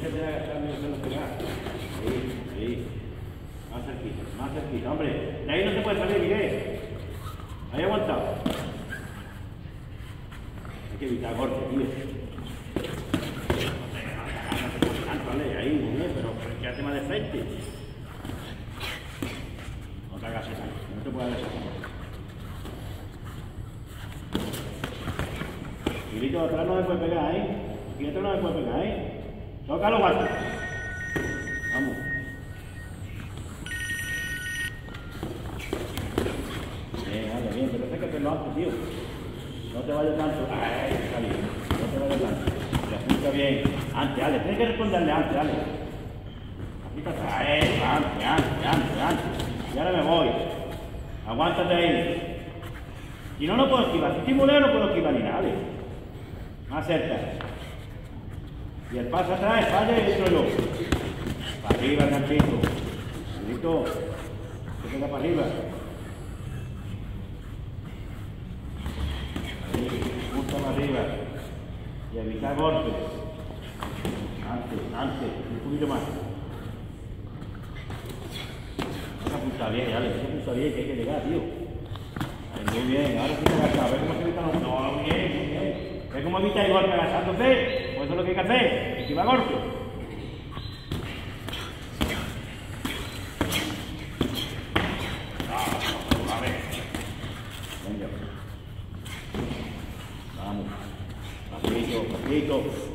se te va a gastar medio solo pegar. Ahí. Más cerquita, hombre. De ahí no te puedes salir, Miguel. Ahí aguantado. Hay que evitar golpes, tío. Vale, ahí, muy bien, pero quédate más de frente. No te hagas esa, no te puedes hacer esa. Miguelito, atrás no me puede pegar, ¿eh? Aquí atrás no me puede pegar, ¿eh? Toca los guantes. Vamos. Bien, pero sé que te lo haces, tío. No te vayas tanto. Ay, está bien. No te vayas tanto. Te apunta bien. Antes, Ale. Tienes que responderle antes, Ale. Aquí está. Antes. Y ahora me voy. Aguántate ahí. Si no, no puedo esquivar. Si estoy muleo, no puedo esquivar ni nada, Ale. Más cerca. Y el paso atrás, vale, y entro yo. Para arriba, tranquilo. Listo. Se queda para arriba. Arriba y evitar golpes. Antes, un poquito más. Se apunta bien, Ale, se apunta bien, que hay que llegar, tío. Ahí, muy bien, ahora sí te agachado, ve cómo se evita los golpes. No, muy bien. Ve cómo evita el golpe agachándose, pues eso es lo que hay que hacer, esquivar golpes. A ver. Venga. Vamos. Pasito.